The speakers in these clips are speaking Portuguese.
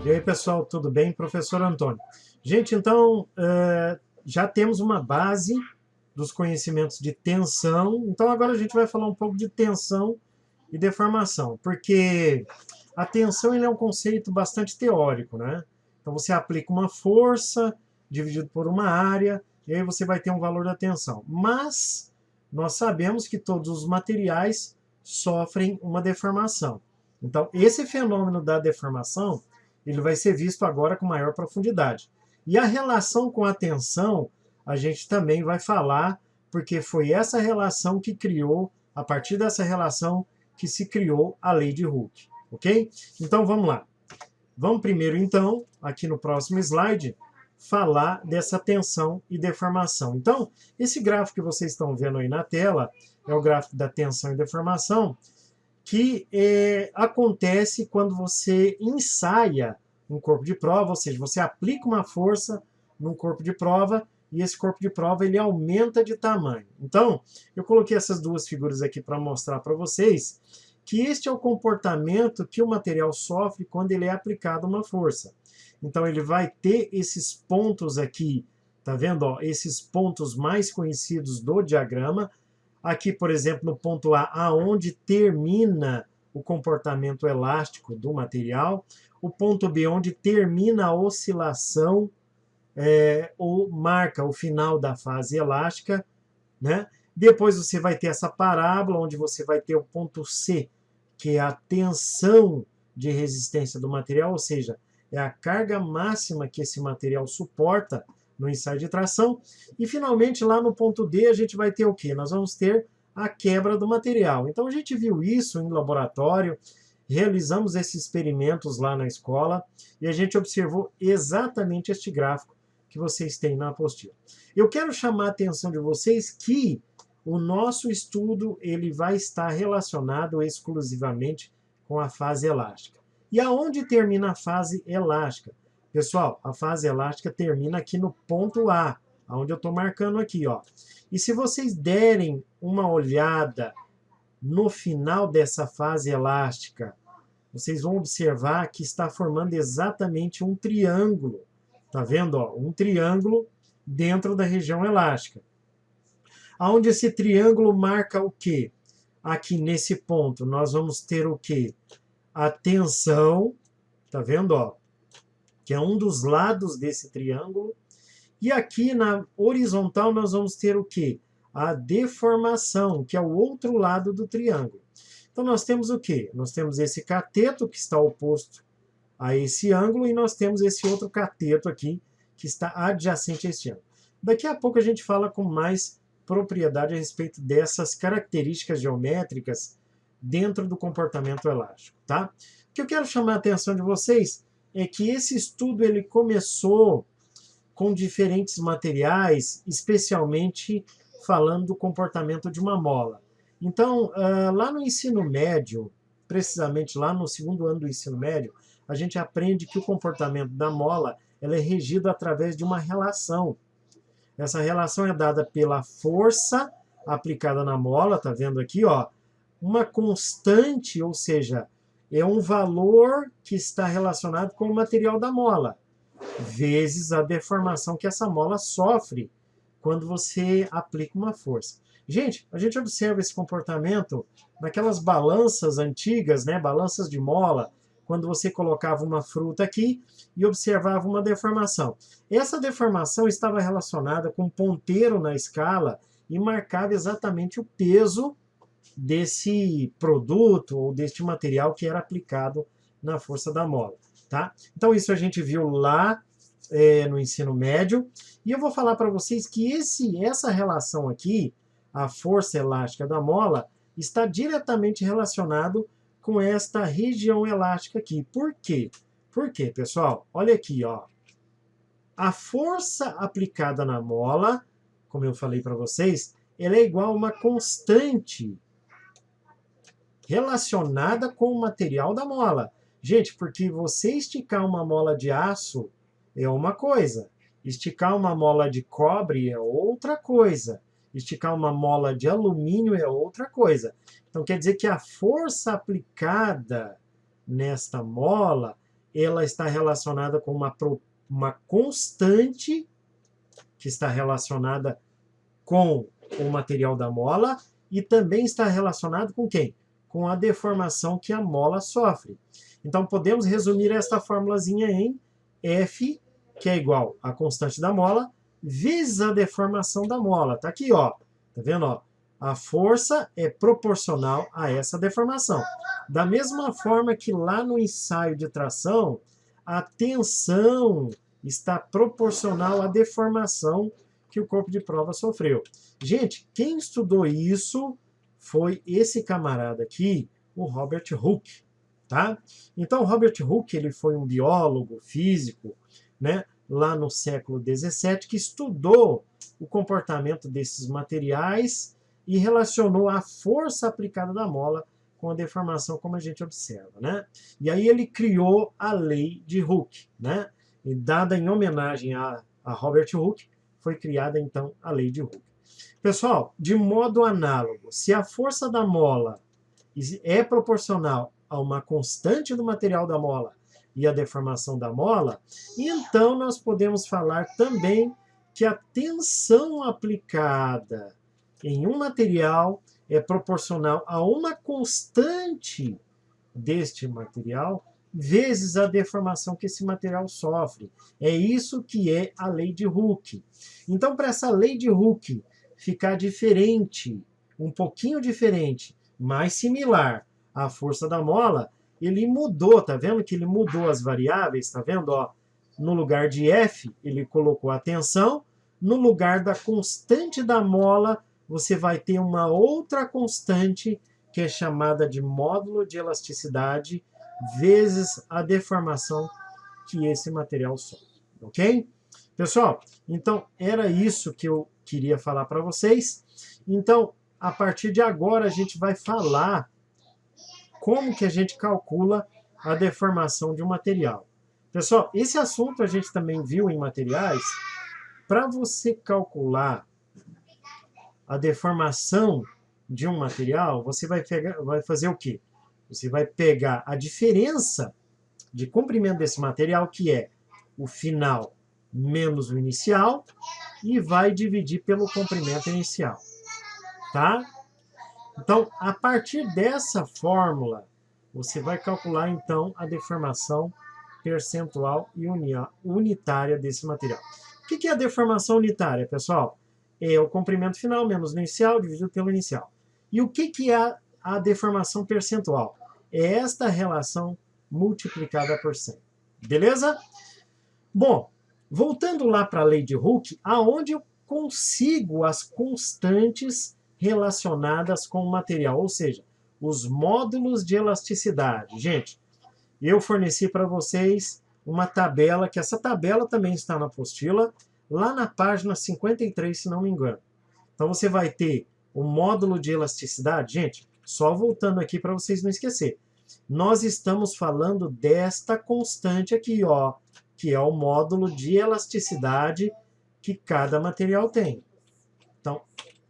E aí, pessoal, tudo bem? Professor Antônio. Gente, então, já temos uma base dos conhecimentos de tensão. Então, agora a gente vai falar um pouco de tensão e deformação, porque a tensão ele é um conceito bastante teórico, né? Então, você aplica uma força dividido por uma área, e aí você vai ter um valor da tensão. Mas nós sabemos que todos os materiais sofrem uma deformação. Então, esse fenômeno da deformação ele vai ser visto agora com maior profundidade. E a relação com a tensão, a gente também vai falar, porque foi essa relação que criou, a partir dessa relação, que se criou a lei de Hooke. Ok? Então vamos lá. Vamos primeiro, então, aqui no próximo slide, falar dessa tensão e deformação. Então, esse gráfico que vocês estão vendo aí na tela é o gráfico da tensão e deformação, que acontece quando você ensaia um corpo de prova, ou seja, você aplica uma força num corpo de prova e esse corpo de prova ele aumenta de tamanho. Então, eu coloquei essas duas figuras aqui para mostrar para vocês que este é o comportamento que o material sofre quando ele é aplicado uma força. Então, ele vai ter esses pontos aqui, tá vendo? Ó, esses pontos mais conhecidos do diagrama. Aqui, por exemplo, no ponto A, aonde termina o comportamento elástico do material. O ponto B, onde termina a oscilação, ou marca o final da fase elástica, né? Depois você vai ter essa parábola, onde você vai ter o ponto C, que é a tensão de resistência do material, ou seja, é a carga máxima que esse material suporta no ensaio de tração. E, finalmente, lá no ponto D, a gente vai ter o quê? Nós vamos ter a quebra do material. Então, a gente viu isso em laboratório, realizamos esses experimentos lá na escola, e a gente observou exatamente este gráfico que vocês têm na apostila. Eu quero chamar a atenção de vocês que o nosso estudo ele vai estar relacionado exclusivamente com a fase elástica. E aonde termina a fase elástica? Pessoal, a fase elástica termina aqui no ponto A, onde eu estou marcando aqui, ó. E se vocês derem uma olhada no final dessa fase elástica, vocês vão observar que está formando exatamente um triângulo. Tá vendo? Ó? Um triângulo dentro da região elástica. Aonde esse triângulo marca o quê? Aqui nesse ponto, nós vamos ter o quê? A tensão, tá vendo? Ó? Que é um dos lados desse triângulo. E aqui na horizontal nós vamos ter o quê? A deformação, que é o outro lado do triângulo. Então nós temos o quê? Nós temos esse cateto que está oposto a esse ângulo e nós temos esse outro cateto aqui que está adjacente a esse ângulo. Daqui a pouco a gente fala com mais propriedade a respeito dessas características geométricas dentro do comportamento elástico, tá? O que eu quero chamar a atenção de vocês é que esse estudo ele começou com diferentes materiais, especialmente falando do comportamento de uma mola. Então, lá no ensino médio, precisamente lá no segundo ano do ensino médio, a gente aprende que o comportamento da mola ela é regido através de uma relação. Essa relação é dada pela força aplicada na mola, tá vendo aqui, ó, uma constante, ou seja, é um valor que está relacionado com o material da mola, vezes a deformação que essa mola sofre quando você aplica uma força. Gente, a gente observa esse comportamento naquelas balanças antigas, né, balanças de mola, quando você colocava uma fruta aqui e observava uma deformação. Essa deformação estava relacionada com um ponteiro na escala e marcava exatamente o peso desse produto ou deste material que era aplicado na força da mola. Tá? Então isso a gente viu lá no ensino médio, e eu vou falar para vocês que essa relação aqui, a força elástica da mola, está diretamente relacionado com esta região elástica aqui. Por quê? Por quê, pessoal? Olha aqui, ó. A força aplicada na mola, como eu falei para vocês, ela é igual a uma constante relacionada com o material da mola. Gente, porque você esticar uma mola de aço é uma coisa, Esticar uma mola de cobre é outra coisa. Esticar uma mola de alumínio é outra coisa. Então, quer dizer que a força aplicada nesta mola, ela está relacionada com uma constante que está relacionada com o material da mola e também está relacionado com quem? Com a deformação que a mola sofre. Então, podemos resumir esta formulazinha em F, que é igual à constante da mola, vezes a deformação da mola. Tá aqui, ó. Tá vendo, ó? A força é proporcional a essa deformação. Da mesma forma que lá no ensaio de tração, a tensão está proporcional à deformação que o corpo de prova sofreu. Gente, quem estudou isso foi esse camarada aqui, o Robert Hooke, tá? Então, o Robert Hooke, ele foi um biólogo, físico, né, lá no século XVII, que estudou o comportamento desses materiais e relacionou a força aplicada da mola com a deformação, como a gente observa, né? E aí ele criou a lei de Hooke, né? E dada em homenagem a Robert Hooke, foi criada então a lei de Hooke. Pessoal, de modo análogo, se a força da mola é proporcional a uma constante do material da mola e a deformação da mola, então nós podemos falar também que a tensão aplicada em um material é proporcional a uma constante deste material vezes a deformação que esse material sofre. É isso que é a lei de Hooke. Então, para essa lei de Hooke ficar diferente, um pouquinho diferente, mais similar à força da mola, ele mudou, tá vendo que ele mudou as variáveis, tá vendo? Ó, no lugar de F, ele colocou a tensão, no lugar da constante da mola, você vai ter uma outra constante, que é chamada de módulo de elasticidade, vezes a deformação que esse material sofre, ok? Pessoal, então era isso que eu queria falar para vocês. Então, a partir de agora, a gente vai falar como que a gente calcula a deformação de um material. Pessoal, esse assunto a gente também viu em materiais. Para você calcular a deformação de um material, você vai fazer o quê? Você vai pegar a diferença de comprimento desse material, que é o final menos o inicial, e vai dividir pelo comprimento inicial. Tá? Então, a partir dessa fórmula, você vai calcular, então, a deformação percentual e unitária desse material. O que é a deformação unitária, pessoal? É o comprimento final menos o inicial dividido pelo inicial. E o que é a deformação percentual? É esta relação multiplicada por 100. Beleza? Bom, voltando lá para a lei de Hooke, aonde eu consigo as constantes relacionadas com o material, ou seja, os módulos de elasticidade. Gente, eu forneci para vocês uma tabela, que essa tabela também está na apostila, lá na página 53, se não me engano. Então você vai ter o módulo de elasticidade. Gente, só voltando aqui para vocês não esquecer. Nós estamos falando desta constante aqui, ó, que é o módulo de elasticidade que cada material tem. Então,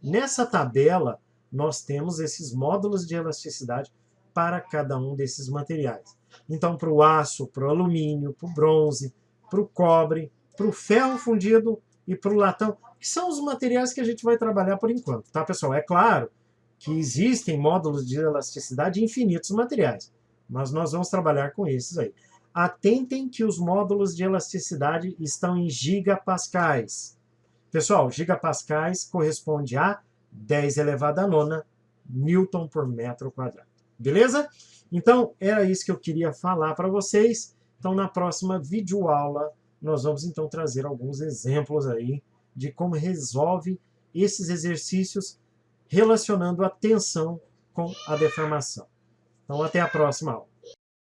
nessa tabela, nós temos esses módulos de elasticidade para cada um desses materiais. Então, para o aço, para o alumínio, para o bronze, para o cobre, para o ferro fundido e para o latão, que são os materiais que a gente vai trabalhar por enquanto, tá, pessoal? É claro que existem módulos de elasticidade em infinitos materiais, mas nós vamos trabalhar com esses aí. Atentem que os módulos de elasticidade estão em gigapascais. Pessoal, gigapascais corresponde a 10 elevado à nona Newton por metro quadrado. Beleza? Então, era isso que eu queria falar para vocês. Então, na próxima videoaula, nós vamos então trazer alguns exemplos aí de como resolve esses exercícios relacionando a tensão com a deformação. Então, até a próxima aula.